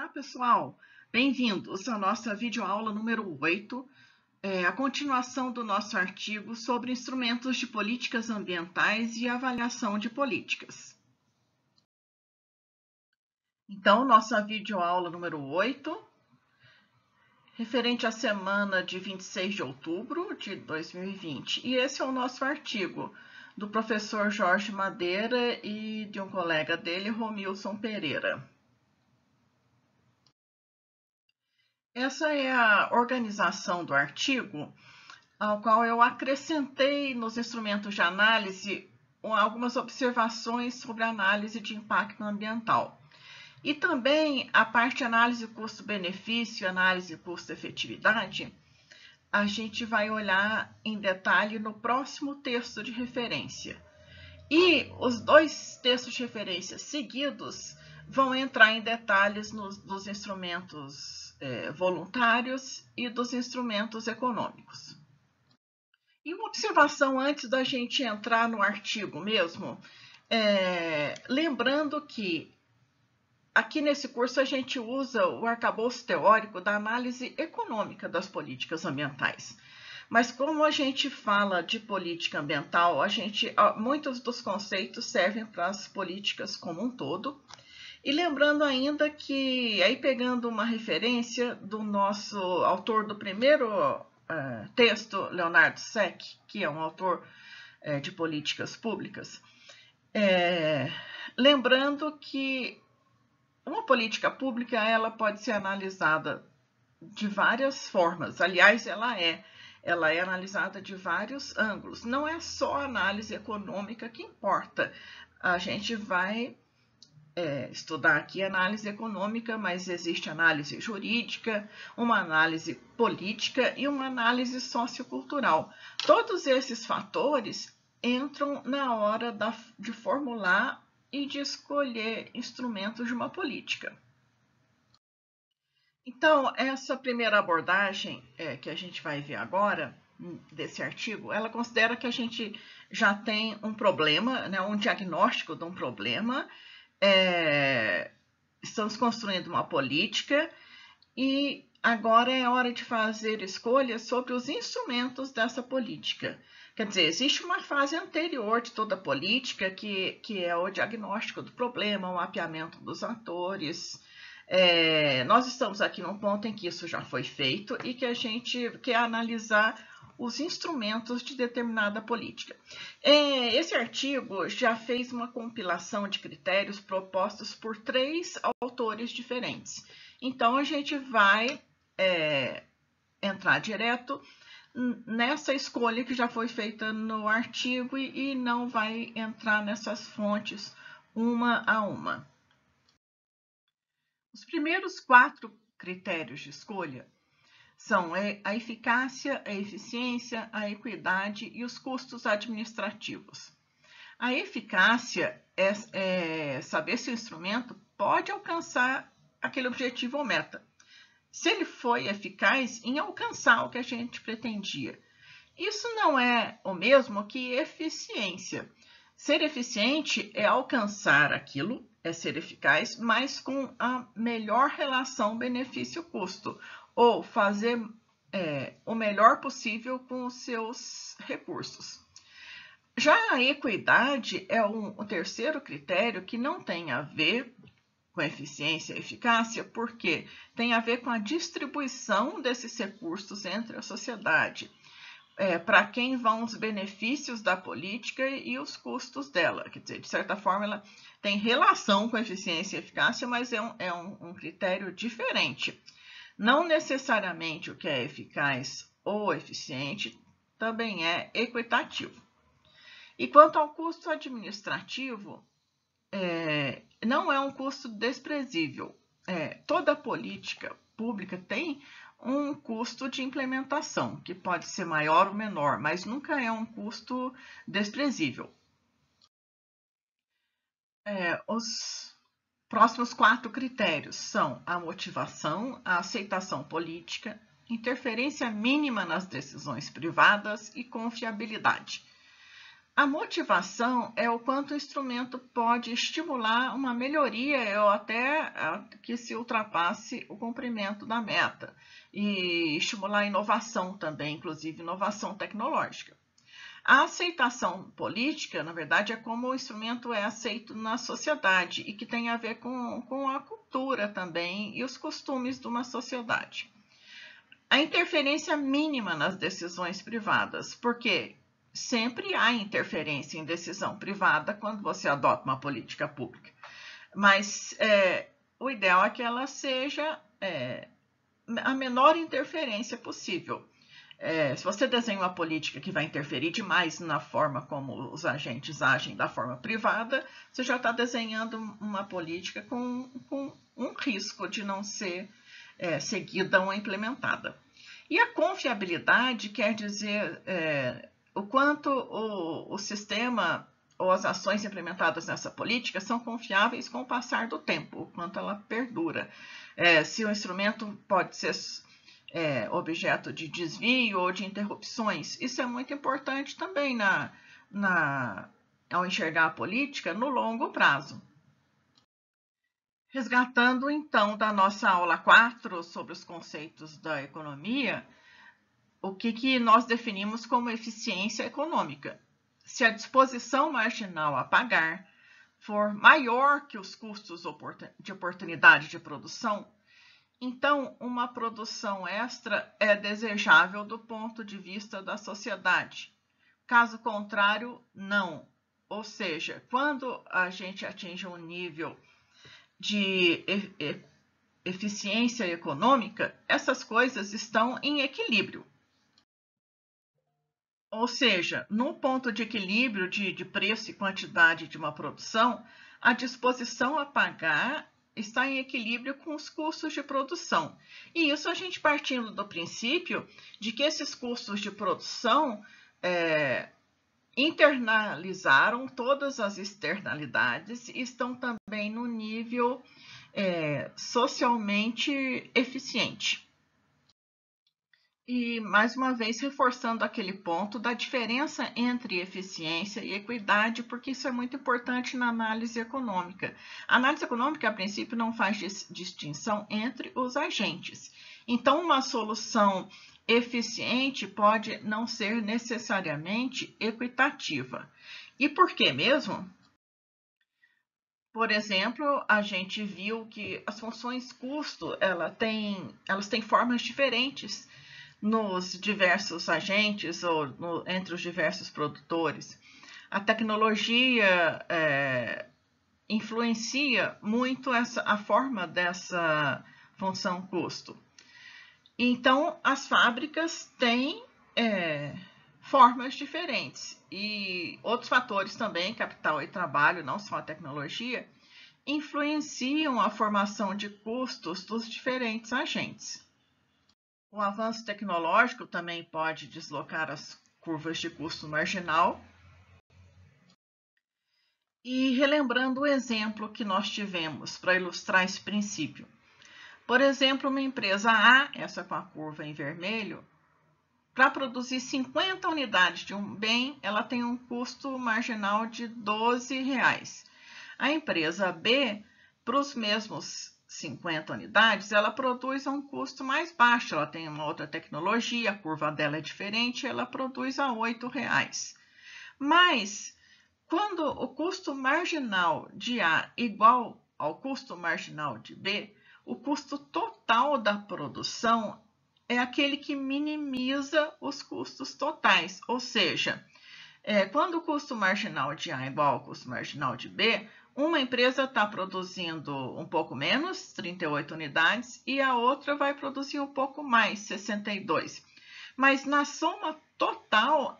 Olá, pessoal! Bem-vindos à nossa videoaula número 8, a continuação do nosso artigo sobre instrumentos de políticas ambientais e avaliação de políticas. Então, nossa videoaula número 8, referente à semana de 26 de outubro de 2020. E esse é o nosso artigo do professor Jorge Madeira e de um colega dele, Romilson Pereira. Essa é a organização do artigo, ao qual eu acrescentei nos instrumentos de análise algumas observações sobre a análise de impacto ambiental. E também a parte de análise custo-benefício, análise custo-efetividade, a gente vai olhar em detalhe no próximo texto de referência. E os dois textos de referência seguidos vão entrar em detalhes dos instrumentos voluntários e dos instrumentos econômicos. E uma observação antes da gente entrar no artigo mesmo, lembrando que aqui nesse curso a gente usa o arcabouço teórico da análise econômica das políticas ambientais. Mas como a gente fala de política ambiental, muitos dos conceitos servem para as políticas como um todo. E lembrando ainda que, aí pegando uma referência do nosso autor do primeiro texto, Leonardo Seck, que é um autor de políticas públicas, lembrando que uma política pública ela pode ser analisada de várias formas. Aliás, ela é analisada de vários ângulos. Não é só a análise econômica que importa. A gente vai estudar aqui análise econômica, mas existe análise jurídica, uma análise política e uma análise sociocultural. Todos esses fatores entram na hora de formular e de escolher instrumentos de uma política. Então, essa primeira abordagem que a gente vai ver agora, desse artigo, ela considera que a gente já tem um problema, né, um diagnóstico de um problema, estamos construindo uma política e agora é hora de fazer escolhas sobre os instrumentos dessa política. Quer dizer, existe uma fase anterior de toda a política que é o diagnóstico do problema, o mapeamento dos atores. Nós estamos aqui num ponto em que isso já foi feito e que a gente quer analisar os instrumentos de determinada política. Esse artigo já fez uma compilação de critérios propostos por 3 autores diferentes. Então, a gente vai entrar direto nessa escolha que já foi feita no artigo e não vai entrar nessas fontes uma a uma. Os primeiros 4 critérios de escolha são a eficácia, a eficiência, a equidade e os custos administrativos. A eficácia é saber se o instrumento pode alcançar aquele objetivo ou meta. Se ele foi eficaz em alcançar o que a gente pretendia. Isso não é o mesmo que eficiência. Ser eficiente é alcançar aquilo, é ser eficaz, mas com a melhor relação benefício-custo, ou fazer o melhor possível com os seus recursos. Já a equidade é o terceiro critério que não tem a ver com eficiência e eficácia, porque tem a ver com a distribuição desses recursos entre a sociedade. Para quem vão os benefícios da política e os custos dela. Quer dizer, de certa forma, ela tem relação com eficiência e eficácia, mas é um critério diferente. Não necessariamente o que é eficaz ou eficiente também é equitativo. E quanto ao custo administrativo, não é um custo desprezível. Toda política pública tem um custo de implementação, que pode ser maior ou menor, mas nunca é um custo desprezível. Os próximos 4 critérios são a motivação, a aceitação política, interferência mínima nas decisões privadas e confiabilidade. A motivação é o quanto o instrumento pode estimular uma melhoria ou até que se ultrapasse o cumprimento da meta e estimular a inovação também, inclusive inovação tecnológica. A aceitação política, na verdade, é como o instrumento é aceito na sociedade e que tem a ver com a cultura também e os costumes de uma sociedade. A interferência mínima nas decisões privadas, porque sempre há interferência em decisão privada quando você adota uma política pública, mas o ideal é que ela seja a menor interferência possível. Se você desenha uma política que vai interferir demais na forma como os agentes agem da forma privada, você já está desenhando uma política com um risco de não ser seguida ou implementada. E a confiabilidade quer dizer o quanto o sistema ou as ações implementadas nessa política são confiáveis com o passar do tempo, o quanto ela perdura. Se o instrumento pode ser objeto de desvio ou de interrupções, isso é muito importante também ao enxergar a política no longo prazo. Resgatando, então, da nossa aula 4 sobre os conceitos da economia, o que nós definimos como eficiência econômica? Se a disposição marginal a pagar for maior que os custos de oportunidade de produção, então uma produção extra é desejável do ponto de vista da sociedade. Caso contrário, não. Ou seja, quando a gente atinge um nível de eficiência econômica, essas coisas estão em equilíbrio. Ou seja, no ponto de equilíbrio de preço e quantidade de uma produção, a disposição a pagar está em equilíbrio com os custos de produção. E isso a gente partindo do princípio de que esses custos de produção internalizaram todas as externalidades e estão também no nível socialmente eficiente. E, mais uma vez, reforçando aquele ponto da diferença entre eficiência e equidade, porque isso é muito importante na análise econômica. A análise econômica, a princípio, não faz distinção entre os agentes. Então, uma solução eficiente pode não ser necessariamente equitativa. E por que mesmo? Por exemplo, a gente viu que as funções custo, elas têm formas diferentes nos diversos agentes ou entre os diversos produtores. A tecnologia influencia muito a forma dessa função custo. Então, as fábricas têm formas diferentes e outros fatores também, capital e trabalho, não só a tecnologia, influenciam a formação de custos dos diferentes agentes. O avanço tecnológico também pode deslocar as curvas de custo marginal. E relembrando o exemplo que nós tivemos para ilustrar esse princípio. Por exemplo, uma empresa A, essa com a curva em vermelho, para produzir 50 unidades de um bem, ela tem um custo marginal de R$12. A empresa B, para os mesmos 50 unidades, ela produz a um custo mais baixo, ela tem uma outra tecnologia, a curva dela é diferente, ela produz a R$8. Mas, quando o custo marginal de A igual ao custo marginal de B, o custo total da produção é aquele que minimiza os custos totais, ou seja, quando o custo marginal de A é igual ao custo marginal de B, uma empresa está produzindo um pouco menos, 38 unidades, e a outra vai produzir um pouco mais, 62. Mas na soma total,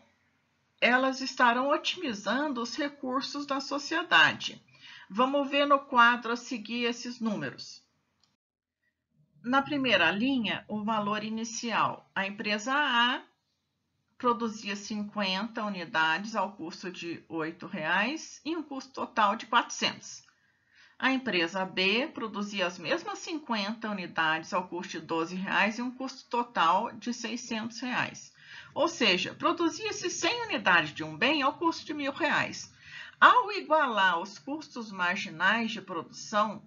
elas estarão otimizando os recursos da sociedade. Vamos ver no quadro a seguir esses números. Na primeira linha, o valor inicial. A empresa A produzia 50 unidades ao custo de R$8 e um custo total de 400. A empresa B produzia as mesmas 50 unidades ao custo de R$12 e um custo total de R$600. Ou seja, produzia-se 100 unidades de um bem ao custo de R$1.000. Ao igualar os custos marginais de produção,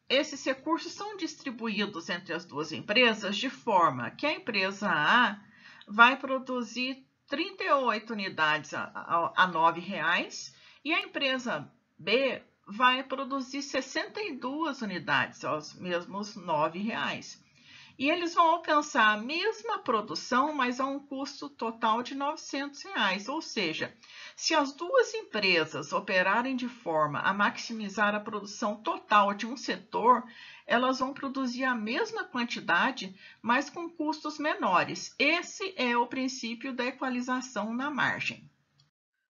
esses recursos são distribuídos entre as duas empresas de forma que a empresa A vai produzir 38 unidades a R$9 e a empresa B vai produzir 62 unidades aos mesmos R$9. E eles vão alcançar a mesma produção, mas a um custo total de R$900. Ou seja, se as duas empresas operarem de forma a maximizar a produção total de um setor, elas vão produzir a mesma quantidade, mas com custos menores. Esse é o princípio da equalização na margem.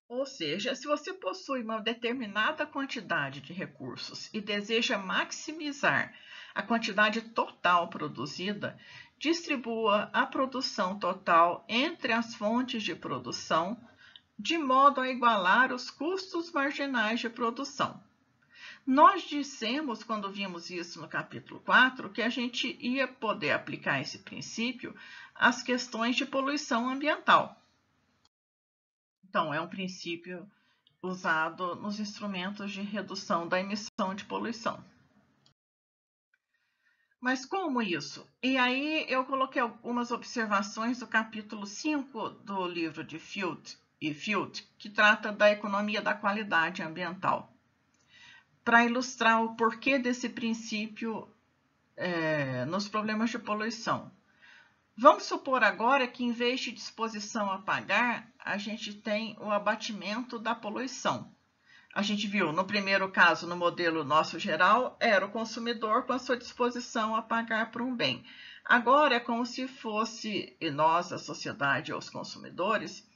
Ou seja, se você possui uma determinada quantidade de recursos e deseja maximizar a quantidade total produzida, distribua a produção total entre as fontes de produção, de modo a igualar os custos marginais de produção. Nós dissemos, quando vimos isso no capítulo 4, que a gente ia poder aplicar esse princípio às questões de poluição ambiental. Então, é um princípio usado nos instrumentos de redução da emissão de poluição. Mas como isso? E aí eu coloquei algumas observações do capítulo 5 do livro de Field, que trata da economia da qualidade ambiental, para ilustrar o porquê desse princípio nos problemas de poluição. Vamos supor agora que, em vez de disposição a pagar, a gente tem o abatimento da poluição. A gente viu, no primeiro caso, no modelo nosso geral, era o consumidor com a sua disposição a pagar por um bem. Agora é como se fosse nós, a sociedade ou os consumidores,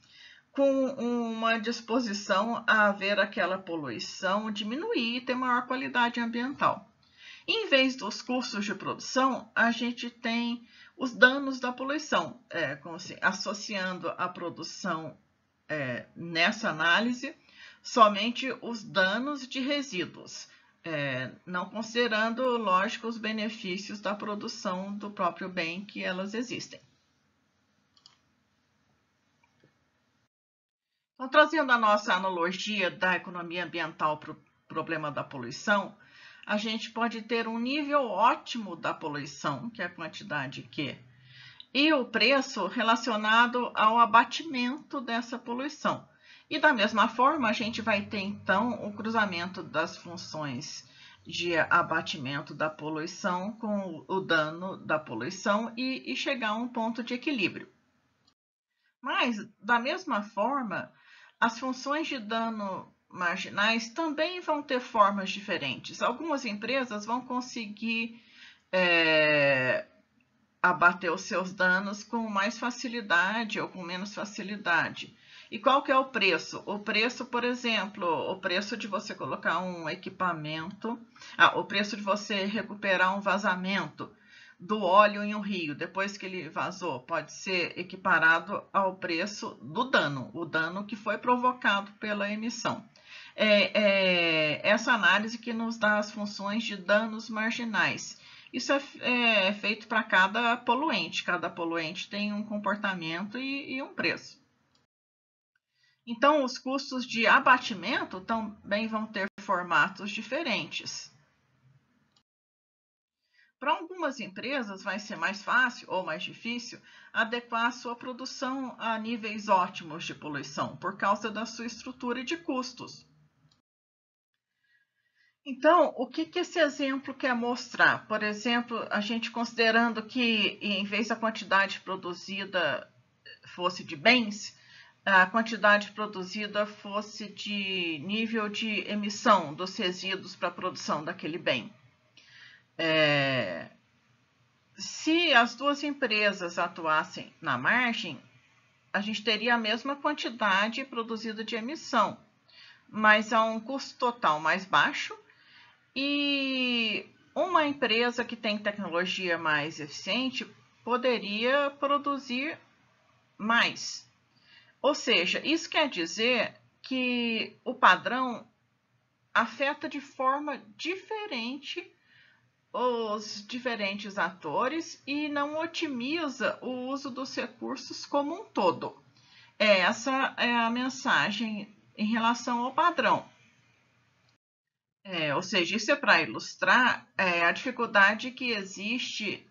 com uma disposição a ver aquela poluição diminuir e ter maior qualidade ambiental. Em vez dos custos de produção, a gente tem os danos da poluição, associando a produção nessa análise somente os danos de resíduos, não considerando, lógico, os benefícios da produção do próprio bem que elas existem. Então, trazendo a nossa analogia da economia ambiental para o problema da poluição, a gente pode ter um nível ótimo da poluição, que é a quantidade Q, e o preço relacionado ao abatimento dessa poluição. E da mesma forma, a gente vai ter então o cruzamento das funções de abatimento da poluição com o dano da poluição e chegar a um ponto de equilíbrio. Mas, da mesma forma, as funções de dano marginais também vão ter formas diferentes. Algumas empresas vão conseguir abater os seus danos com mais facilidade ou com menos facilidade. E qual que é o preço? O preço, por exemplo, o preço de você colocar um equipamento, o preço de você recuperar um vazamento do óleo em um rio, depois que ele vazou, pode ser equiparado ao preço do dano, o dano que foi provocado pela emissão. Essa análise que nos dá as funções de danos marginais. Isso é feito para cada poluente tem um comportamento e um preço. Então, os custos de abatimento também vão ter formatos diferentes. Para algumas empresas vai ser mais fácil ou mais difícil adequar a sua produção a níveis ótimos de poluição, por causa da sua estrutura de custos. Então, o que esse exemplo quer mostrar? Por exemplo, a gente considerando que, em vez da quantidade produzida fosse de bens, a quantidade produzida fosse de nível de emissão dos resíduos para a produção daquele bem. Se as duas empresas atuassem na margem, a gente teria a mesma quantidade produzida de emissão, mas a um custo total mais baixo, e uma empresa que tem tecnologia mais eficiente poderia produzir mais. Ou seja, isso quer dizer que o padrão afeta de forma diferente os diferentes atores e não otimiza o uso dos recursos como um todo. Essa é a mensagem em relação ao padrão. Ou seja, isso é para ilustrar a dificuldade que existe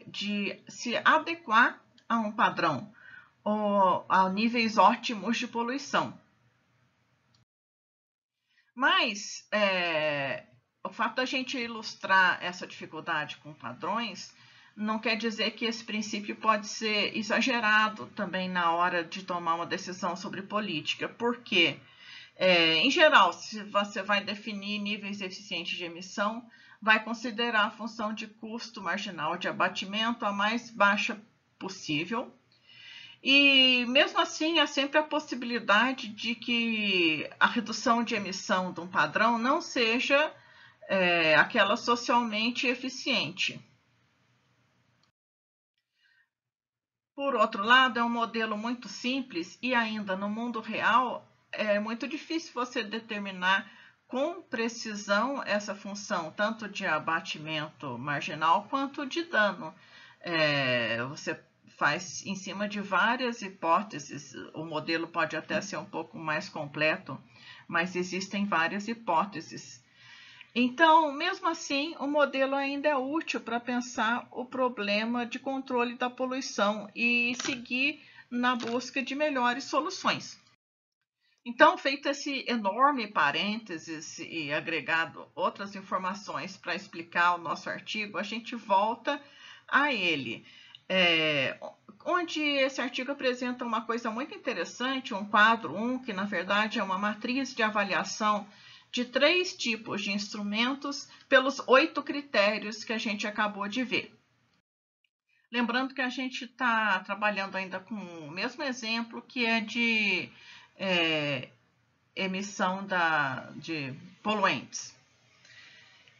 de se adequar a um padrão ou a níveis ótimos de poluição. Mas o fato da gente ilustrar essa dificuldade com padrões não quer dizer que esse princípio pode ser exagerado também na hora de tomar uma decisão sobre política. Por quê? Em geral, se você vai definir níveis eficientes de emissão, vai considerar a função de custo marginal de abatimento a mais baixa possível. E mesmo assim, há sempre a possibilidade de que a redução de emissão de um padrão não seja aquela socialmente eficiente. Por outro lado, é um modelo muito simples e ainda no mundo real é muito difícil você determinar com precisão essa função, tanto de abatimento marginal quanto de dano. Você faz em cima de várias hipóteses, o modelo pode até ser um pouco mais completo, mas existem várias hipóteses. Então, mesmo assim, o modelo ainda é útil para pensar o problema de controle da poluição e seguir na busca de melhores soluções. Então, feito esse enorme parênteses e agregado outras informações para explicar o nosso artigo, a gente volta a ele, onde esse artigo apresenta uma coisa muito interessante, um quadro 1, que na verdade é uma matriz de avaliação de 3 tipos de instrumentos pelos 8 critérios que a gente acabou de ver. Lembrando que a gente está trabalhando ainda com o mesmo exemplo, que é de emissão de poluentes.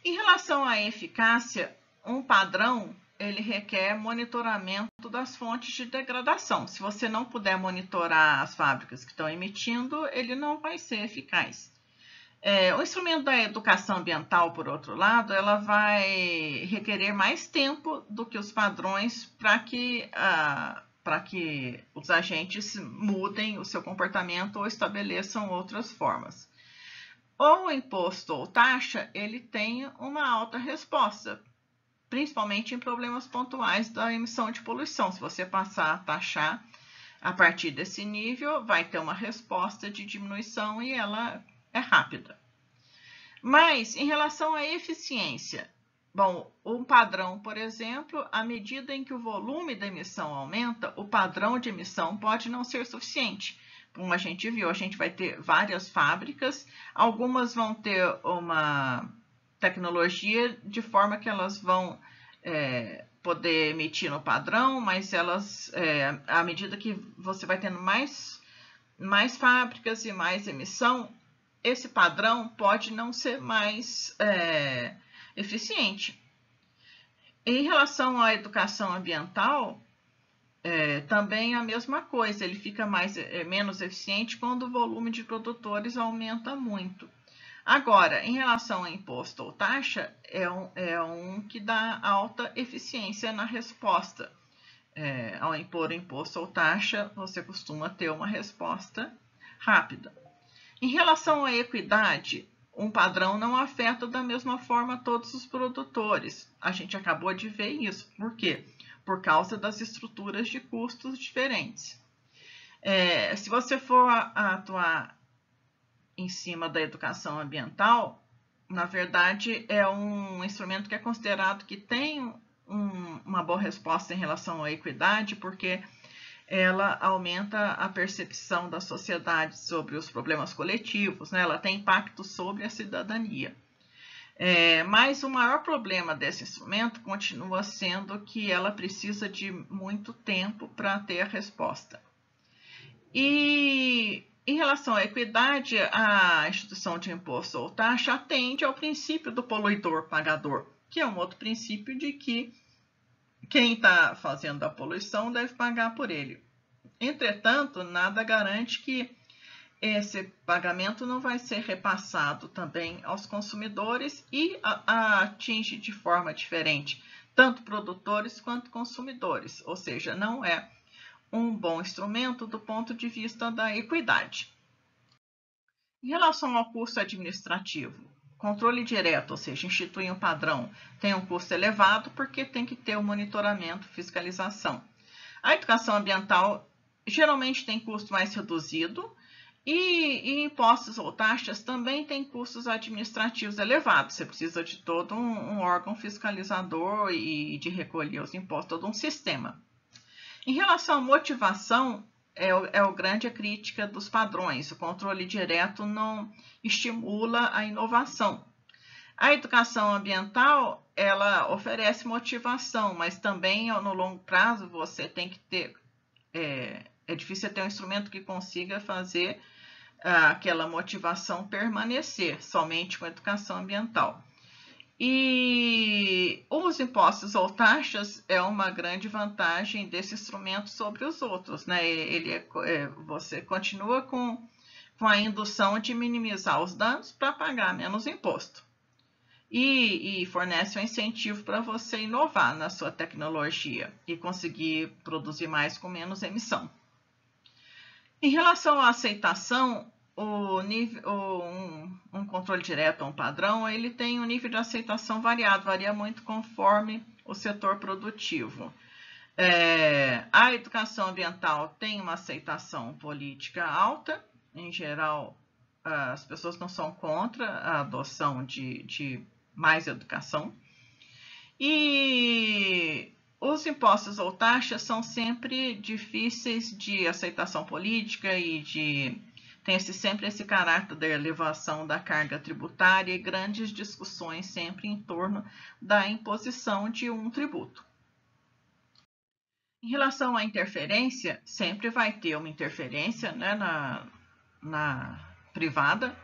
Em relação à eficácia, um padrão ele requer monitoramento das fontes de degradação. Se você não puder monitorar as fábricas que estão emitindo, ele não vai ser eficaz. O instrumento da educação ambiental, por outro lado, ela vai requerer mais tempo do que os padrões para que os agentes mudem o seu comportamento ou estabeleçam outras formas. O imposto ou taxa, ele tem uma alta resposta, principalmente em problemas pontuais da emissão de poluição. Se você passar a taxar a partir desse nível, vai ter uma resposta de diminuição e ela é rápida. Mas, em relação à eficiência, bom, um padrão, por exemplo, à medida em que o volume da emissão aumenta, o padrão de emissão pode não ser suficiente. Como a gente viu, a gente vai ter várias fábricas, algumas vão ter uma tecnologia de forma que elas vão poder emitir no padrão, mas elas, à medida que você vai tendo mais fábricas e mais emissão, esse padrão pode não ser mais eficiente. Em relação à educação ambiental, também a mesma coisa, ele fica menos eficiente quando o volume de produtores aumenta muito. Agora, em relação a imposto ou taxa, é um que dá alta eficiência na resposta. Ao impor imposto ou taxa, você costuma ter uma resposta rápida. Em relação à equidade, um padrão não afeta da mesma forma todos os produtores. A gente acabou de ver isso. Por quê? Por causa das estruturas de custos diferentes. Se você for atuar em cima da educação ambiental, na verdade, é um instrumento que é considerado que tem uma boa resposta em relação à equidade, porque ela aumenta a percepção da sociedade sobre os problemas coletivos, né? Ela tem impacto sobre a cidadania. Mas o maior problema desse instrumento continua sendo que ela precisa de muito tempo para ter a resposta. E em relação à equidade, a instituição de imposto ou taxa atende ao princípio do poluidor-pagador, que é um outro princípio de que quem está fazendo a poluição deve pagar por ele. Entretanto, nada garante que esse pagamento não vai ser repassado também aos consumidores e atinge de forma diferente tanto produtores quanto consumidores, ou seja, não é um bom instrumento do ponto de vista da equidade. Em relação ao custo administrativo, controle direto, ou seja, instituir um padrão, tem um custo elevado porque tem que ter o monitoramento, fiscalização. A educação ambiental geralmente tem custo mais reduzido e impostos ou taxas também têm custos administrativos elevados. Você precisa de todo um órgão fiscalizador e de recolher os impostos, todo um sistema. Em relação à motivação, é o grande crítica dos padrões. O controle direto não estimula a inovação. A educação ambiental, ela oferece motivação, mas também no longo prazo você tem que ter... É difícil ter um instrumento que consiga fazer aquela motivação permanecer somente com a educação ambiental. E os impostos ou taxas é uma grande vantagem desse instrumento sobre os outros, né? Você continua com a indução de minimizar os danos para pagar menos imposto. E fornece um incentivo para você inovar na sua tecnologia e conseguir produzir mais com menos emissão. Em relação à aceitação, um controle direto ou um padrão, ele tem um nível de aceitação variado, varia muito conforme o setor produtivo. A educação ambiental tem uma aceitação política alta, em geral, as pessoas não são contra a adoção de mais educação. E os impostos ou taxas são sempre difíceis de aceitação política e tem sempre esse caráter da elevação da carga tributária e grandes discussões sempre em torno da imposição de um tributo. Em relação à interferência, sempre vai ter uma interferência, né, na privada,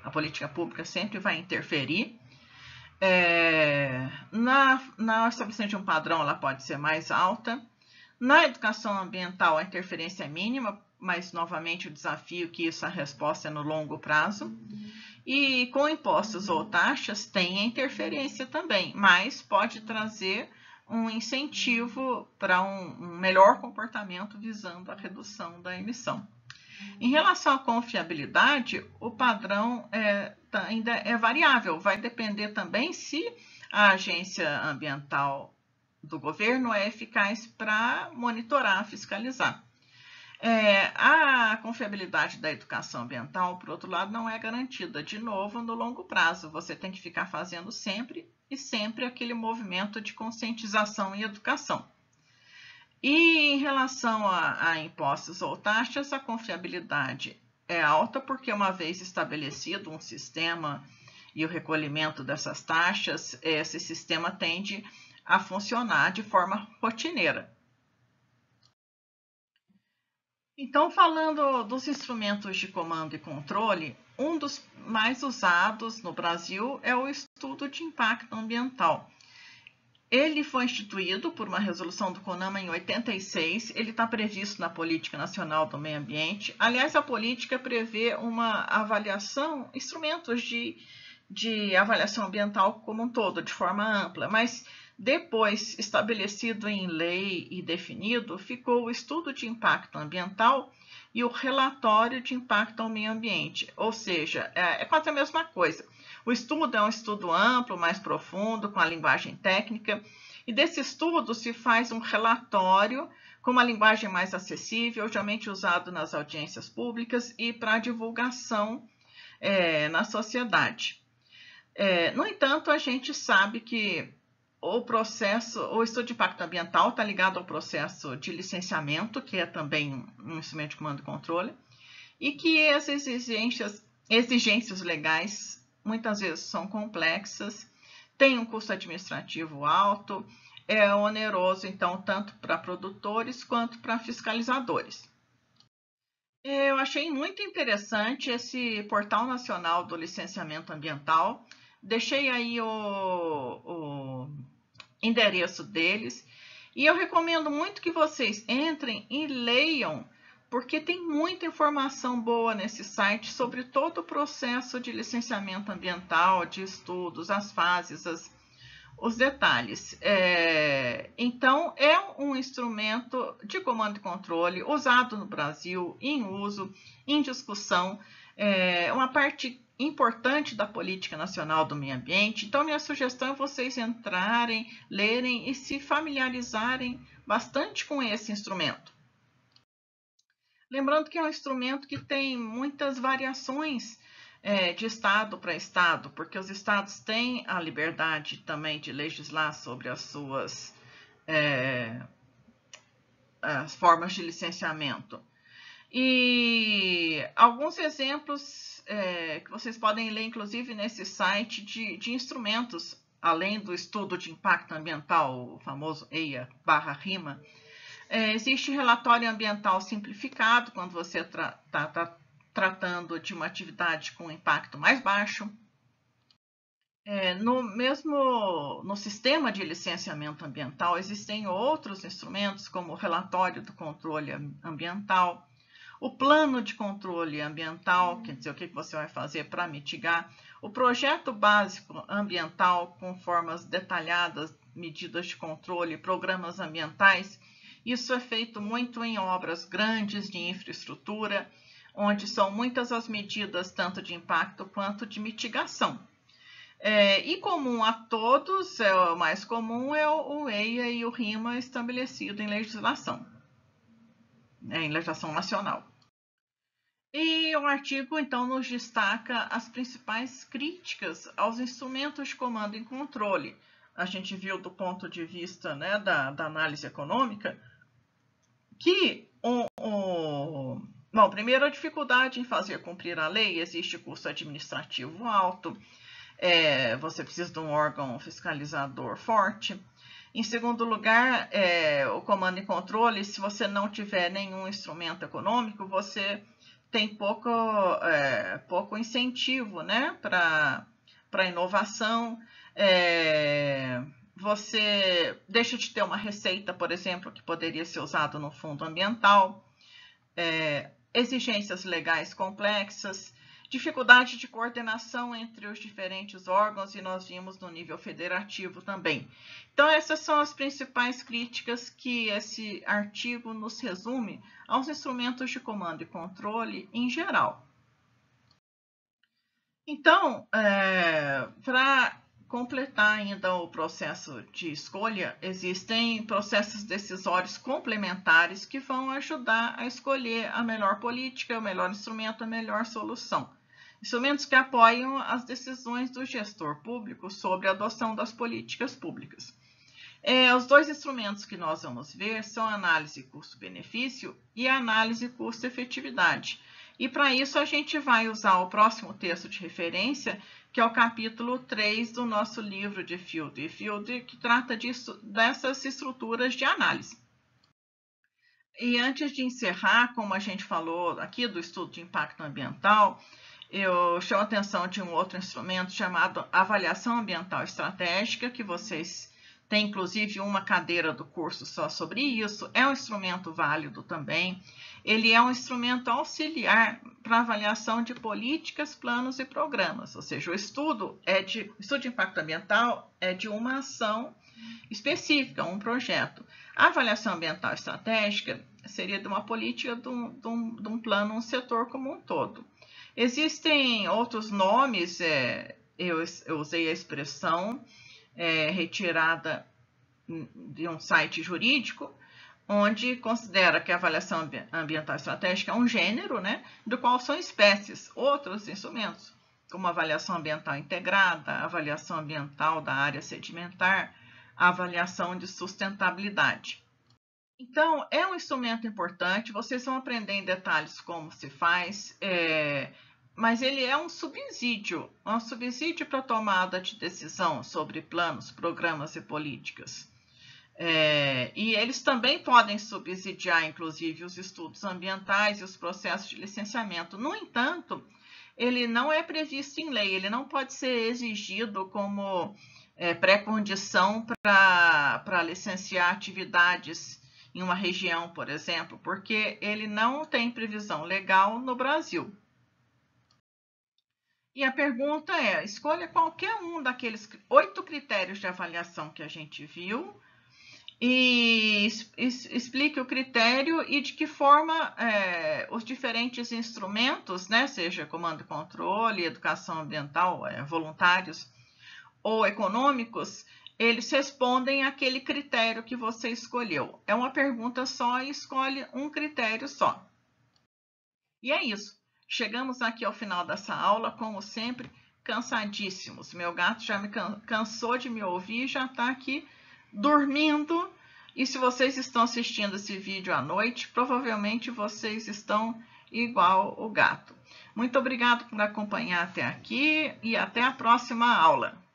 a política pública sempre vai interferir. Na estabelecimento de um padrão, ela pode ser mais alta. Na educação ambiental, a interferência é mínima, mas, novamente, o desafio que a resposta é no longo prazo. E com impostos ou taxas, tem a interferência também, mas pode trazer um incentivo para um melhor comportamento visando a redução da emissão. Em relação à confiabilidade, o padrão ainda é variável, vai depender também se a agência ambiental do governo é eficaz para monitorar, fiscalizar. A confiabilidade da educação ambiental, por outro lado, não é garantida. De novo, no longo prazo, você tem que ficar fazendo sempre aquele movimento de conscientização e educação. E em relação a impostos ou taxas, a confiabilidade é alta porque, uma vez estabelecido um sistema e o recolhimento dessas taxas, esse sistema tende a funcionar de forma rotineira. Então, falando dos instrumentos de comando e controle, um dos mais usados no Brasil é o estudo de impacto ambiental. Ele foi instituído por uma resolução do CONAMA em 86, ele está previsto na Política Nacional do Meio Ambiente. Aliás, a política prevê uma avaliação, instrumentos de avaliação ambiental como um todo, de forma ampla, mas depois, estabelecido em lei e definido, ficou o estudo de impacto ambiental e o relatório de impacto ao meio ambiente, ou seja, é quase a mesma coisa. O estudo é um estudo amplo, mais profundo, com a linguagem técnica, e desse estudo se faz um relatório com uma linguagem mais acessível, geralmente usado nas audiências públicas e para divulgação na sociedade. No entanto, a gente sabe que o estudo de impacto ambiental está ligado ao processo de licenciamento, que é também um instrumento de comando e controle, e que as exigências legais muitas vezes são complexas, tem um custo administrativo alto, é oneroso, então, tanto para produtores quanto para fiscalizadores. Eu achei muito interessante esse Portal Nacional do Licenciamento Ambiental. Deixei aí o endereço deles e eu recomendo muito que vocês entrem e leiam porque tem muita informação boa nesse site sobre todo o processo de licenciamento ambiental, de estudos, as fases, os detalhes. Então, é um instrumento de comando e controle usado no Brasil, em uso, em discussão, uma parte importante da política nacional do meio ambiente. Então, minha sugestão é vocês entrarem, lerem e se familiarizarem bastante com esse instrumento. Lembrando que é um instrumento que tem muitas variações de estado para estado, porque os estados têm a liberdade também de legislar sobre as suas as formas de licenciamento. E alguns exemplos que vocês podem ler, inclusive, nesse site de instrumentos, além do estudo de impacto ambiental, o famoso EIA/RIMA, existe relatório ambiental simplificado, quando você está tratando de uma atividade com impacto mais baixo. No sistema de licenciamento ambiental, existem outros instrumentos, como o relatório do controle ambiental, o plano de controle ambiental, quer dizer, o que você vai fazer para mitigar, o projeto básico ambiental com formas detalhadas, medidas de controle, programas ambientais. Isso é feito muito em obras grandes de infraestrutura, onde são muitas as medidas, tanto de impacto quanto de mitigação. E comum a todos, o mais comum é o EIA e o RIMA estabelecido em legislação nacional. E o artigo, então, nos destaca as principais críticas aos instrumentos de comando e controle. A gente viu do ponto de vista da análise econômica que, primeiro, a dificuldade em fazer cumprir a lei, existe custo administrativo alto, você precisa de um órgão fiscalizador forte. Em segundo lugar, o comando e controle, se você não tiver nenhum instrumento econômico, você tem pouco incentivo para inovação. Você deixa de ter uma receita, por exemplo, que poderia ser usada no fundo ambiental, exigências legais complexas, dificuldade de coordenação entre os diferentes órgãos, e nós vimos no nível federativo também. Então, essas são as principais críticas que esse artigo nos resume aos instrumentos de comando e controle em geral. Então, para completar ainda o processo de escolha, existem processos decisórios complementares que vão ajudar a escolher a melhor política, o melhor instrumento, a melhor solução. Instrumentos que apoiam as decisões do gestor público sobre a adoção das políticas públicas. Os dois instrumentos que nós vamos ver são a análise custo-benefício e a análise custo-efetividade. E para isso a gente vai usar o próximo texto de referência, que é o capítulo 3 do nosso livro de Field e Field, que trata dessas estruturas de análise. E antes de encerrar, como a gente falou aqui do estudo de impacto ambiental, eu chamo a atenção de um outro instrumento chamado avaliação ambiental estratégica, que vocês têm inclusive uma cadeira do curso só sobre isso. É um instrumento válido também. Ele é um instrumento auxiliar para avaliação de políticas, planos e programas, ou seja, o estudo de impacto ambiental é de uma ação específica, um projeto. A avaliação ambiental estratégica seria de uma política, de um plano, um setor como um todo. Existem outros nomes, eu usei a expressão retirada de um site jurídico, onde considera que a avaliação ambiental estratégica é um gênero, do qual são espécies, outros instrumentos, como a avaliação ambiental integrada, a avaliação ambiental da área sedimentar, a avaliação de sustentabilidade. Então, é um instrumento importante, vocês vão aprender em detalhes como se faz, mas ele é um subsídio para a tomada de decisão sobre planos, programas e políticas. E eles também podem subsidiar, inclusive, os estudos ambientais e os processos de licenciamento. No entanto, ele não é previsto em lei, ele não pode ser exigido como pré-condição para licenciar atividades em uma região, por exemplo, porque ele não tem previsão legal no Brasil. E a pergunta é: escolha qualquer um daqueles 8 critérios de avaliação que a gente viu e explique o critério e de que forma os diferentes instrumentos, né, seja comando e controle, educação ambiental, voluntários ou econômicos, eles respondem àquele critério que você escolheu. É uma pergunta só e escolhe um critério só. E é isso. Chegamos aqui ao final dessa aula, como sempre, cansadíssimos. Meu gato já me cansou de me ouvir, já está aqui dormindo. E se vocês estão assistindo esse vídeo à noite, provavelmente vocês estão igual o gato. Muito obrigado por acompanhar até aqui e até a próxima aula.